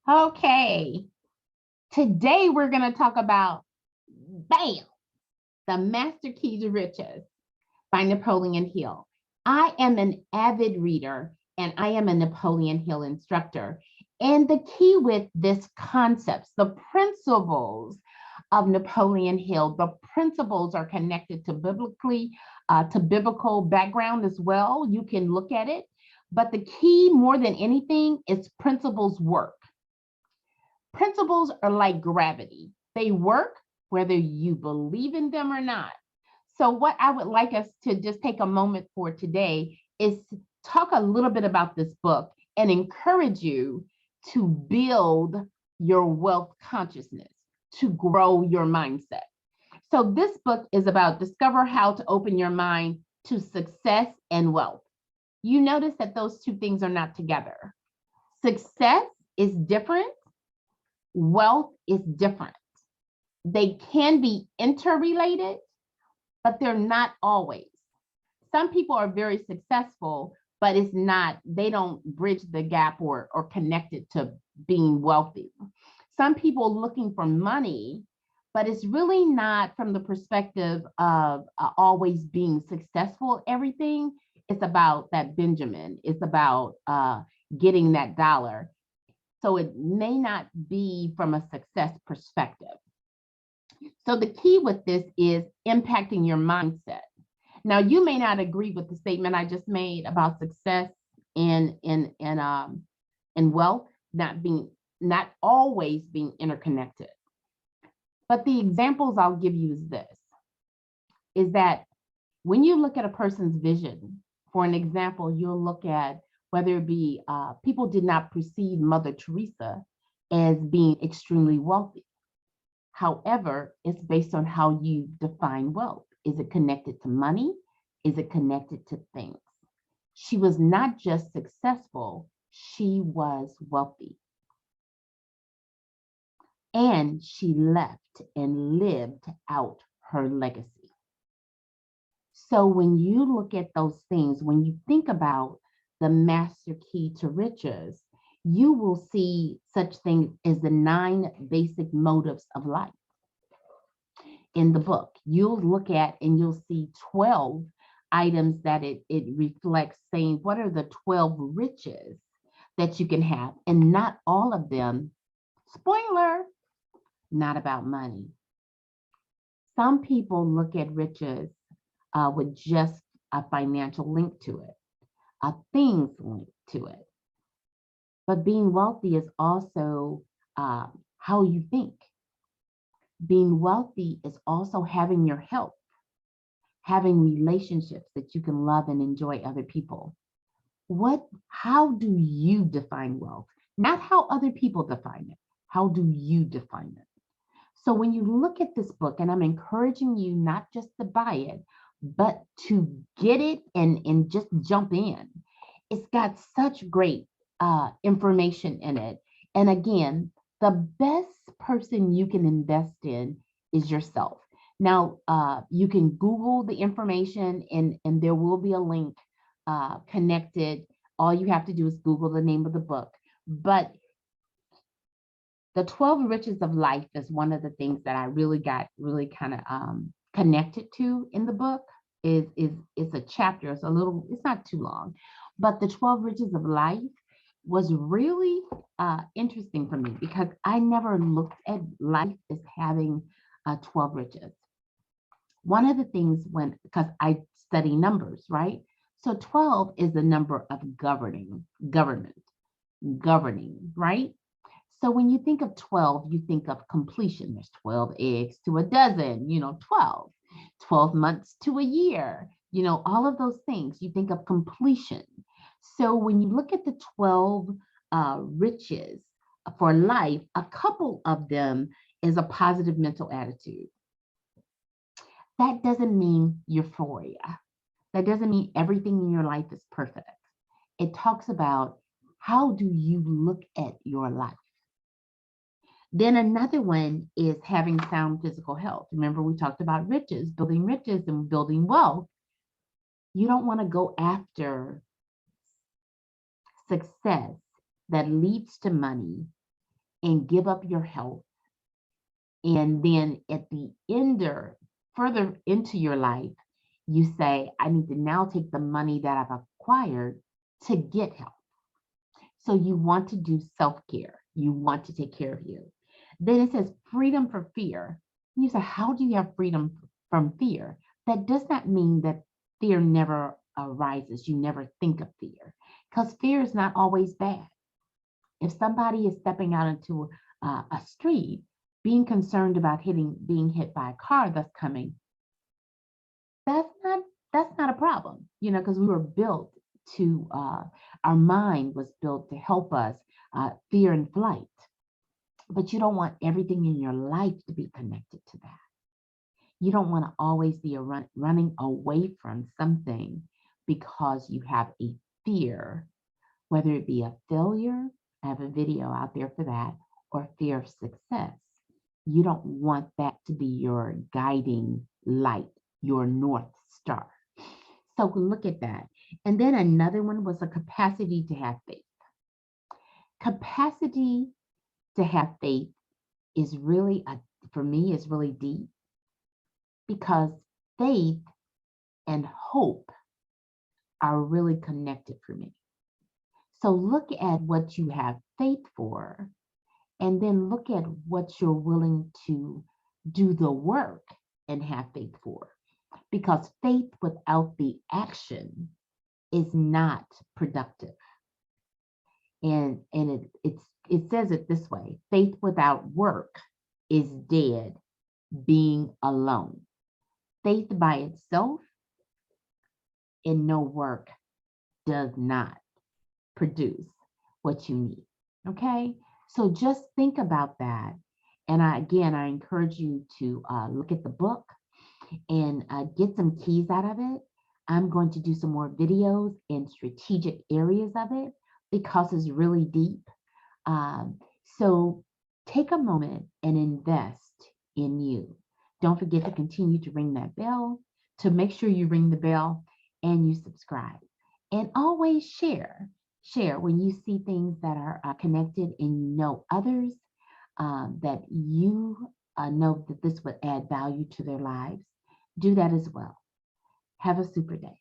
Okay, today we're going to talk about, bam, the Master Key to Riches by Napoleon Hill. I am an avid reader and I am a Napoleon Hill instructor. And the key with this concepts, the principles of Napoleon Hill, the principles are connected to biblical background as well. You can look at it, but the key more than anything is principles work. Principles are like gravity. They work whether you believe in them or not. So what I would like us to just take a moment for today is talk a little bit about this book and encourage you to build your wealth consciousness, to grow your mindset. So this book is about discover how to open your mind to success and wealth. You notice that those two things are not together. Success is different. Wealth is different. They can be interrelated, but they're not always. Some people are very successful, but it's not, they don't bridge the gap or connect it to being wealthy. Some people looking for money, but it's really not from the perspective of always being successful, everything. It's about that Benjamin. It's about getting that dollar. So it may not be from a success perspective. So the key with this is impacting your mindset. Now, you may not agree with the statement I just made about success and wealth not always being interconnected. But the examples I'll give you is that when you look at a person's vision, for an example, you'll look at whether it be people did not perceive Mother Teresa as being extremely wealthy. However, it's based on how you define wealth. Is it connected to money? Is it connected to things? She was not just successful, she was wealthy. And she left and lived out her legacy. So when you look at those things, when you think about the master key to riches, you will see such things as the 9 basic motives of life. In the book, you'll look at and you'll see 12 items that it reflects, saying what are the 12 riches that you can have, and not all of them, spoiler, not about money. Some people look at riches with just a financial link to it, a things link to it. But being wealthy is also how you think. Being wealthy is also having your health, having relationships that you can love and enjoy other people. How do you define wealth? Not how other people define it. How do you define it? So when you look at this book, and I'm encouraging you not just to buy it, but to get it and just jump in. It's got such great information in it. And again, the best person you can invest in is yourself. Now, you can Google the information and there will be a link connected. All you have to do is Google the name of the book. But the 12 riches of life is one of the things that I really kind of connected to in the book. It's a chapter. It's not too long, but the 12 riches of life was really interesting for me because I never looked at life as having 12 riches. One of the things because I study numbers, right? So 12 is the number of governing, right? So when you think of 12, you think of completion. There's 12 eggs to a dozen, 12 months to a year, all of those things. You think of completion. So when you look at the 12 riches for life, a couple of them is a positive mental attitude. That doesn't mean euphoria. That doesn't mean everything in your life is perfect. It talks about how do you look at your life. Then another one is having sound physical health. Remember, we talked about riches and building wealth. You don't want to go after success that leads to money and give up your health. And then at the end or further into your life, you say, I need to now take the money that I've acquired to get help. So you want to do self-care. You want to take care of you. Then it says freedom from fear. You say, how do you have freedom from fear? That does not mean that fear never arises. You never think of fear, because fear is not always bad. If somebody is stepping out into a street, being concerned about being hit by a car that's coming, that's not a problem, because we were built to, our mind was built to help us fear and flight. But you don't want everything in your life to be connected to that. You don't want to always be running away from something because you have a fear, whether it be a failure. I have a video out there for that, or fear of success. You don't want that to be your guiding light, your North Star. So look at that. And then another one was a capacity to have faith. Capacity to have faith is really, for me, is really deep, because faith and hope are really connected for me. So look at what you have faith for, and then look at what you're willing to do the work and have faith for. Because faith without the action is not productive. And it says it this way: faith without work is dead, being alone. Faith by itself and no work does not produce what you need. Okay, so just think about that. And I encourage you to look at the book and get some keys out of it. I'm going to do some more videos in strategic areas of it, because it's really deep. So take a moment and invest in you. Don't forget to continue to ring that bell, to make sure you ring the bell and you subscribe. And always share when you see things that are connected and you know others that you know that this would add value to their lives. Do that as well. Have a super day.